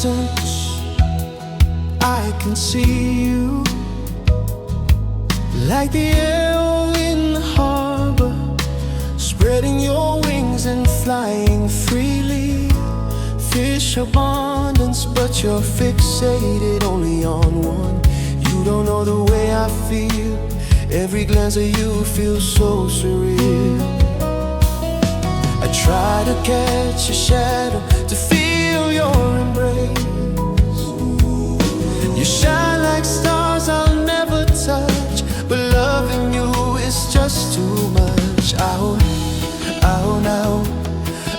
distance, I can see you, like the air in the harbor, spreading your wings and flying freely. Fish abundance, but you're fixated only on one. You don't know the way I feel. Every glance of you feels so surreal. I try to catch your shadow, to feel your embrace. You shine like stars I'll never touch, but loving you is just too much. Ao, ao, nao,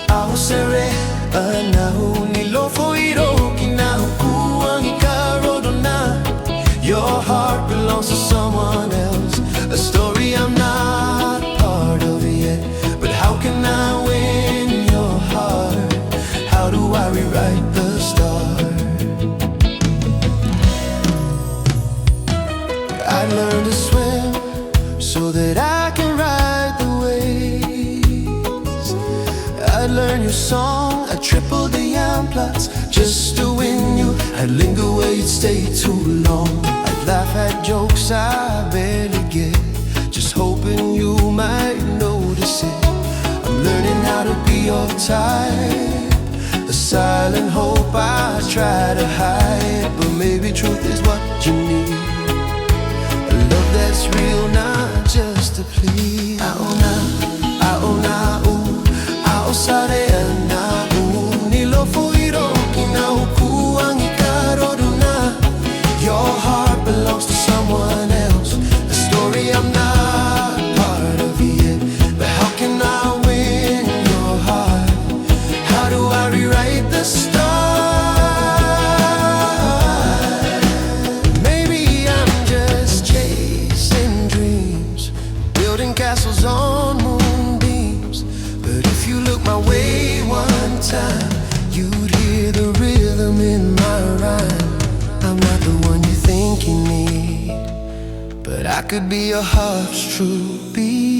ao sere, anao, nilofo iroki na hukuang ikarodo na. Your heart belongs to someone else, a story I'm not part of yet. But how can I win your heart? How do I rewrite the start? I learned to swim so that I can ride the waves. I'd learn your song, I'd triple the yam plots just to win you. I'd linger where you'd stay too long. I'd laugh at jokes I barely get, just hoping you might notice it. I'm learning how to be your type, a silent hope I try to hide. But maybe truth is what you need, a love that's real, not just to please. Ao na, ao na, ao sare na, nilofo iroki na hukuang ikarodo na. Your heart belongs to someone else, a story I'm not part of yet. But how can I win your heart? How do I rewrite the start? Maybe I'm just chasing dreams, building castles on moonbeams. But if you look my way one time, you'd hear the rhythm in my rhyme. I'm not the one you think you need, but I could be your heart's true beat.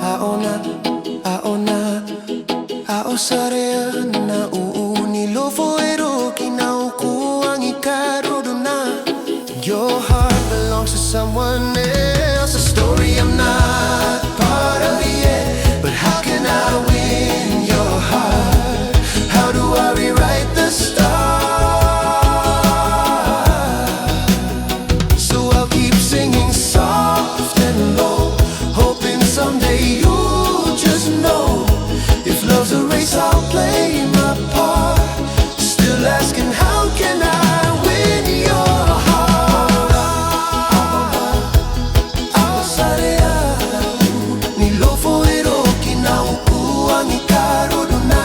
Ao na, ao na, ao sare na, nilofo eroki na hukuang ikarodo na. Your heart belongs to someone else, a story I'm not part of yet. But how can I win your heart? How do I rewrite the start? So I'll keep singing soft and low, hoping someday you'll just know. If love's a race, I'll play my part, still asking how can I win your heart? Ao sare au, nilofo eroki na hukuang ikarodo na.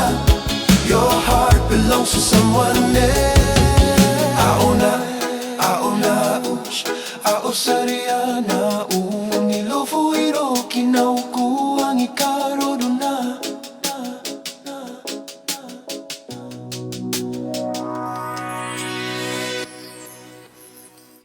Your heart belongs to someone else. Ao na, ao na, ao sare na, nilofo eroki na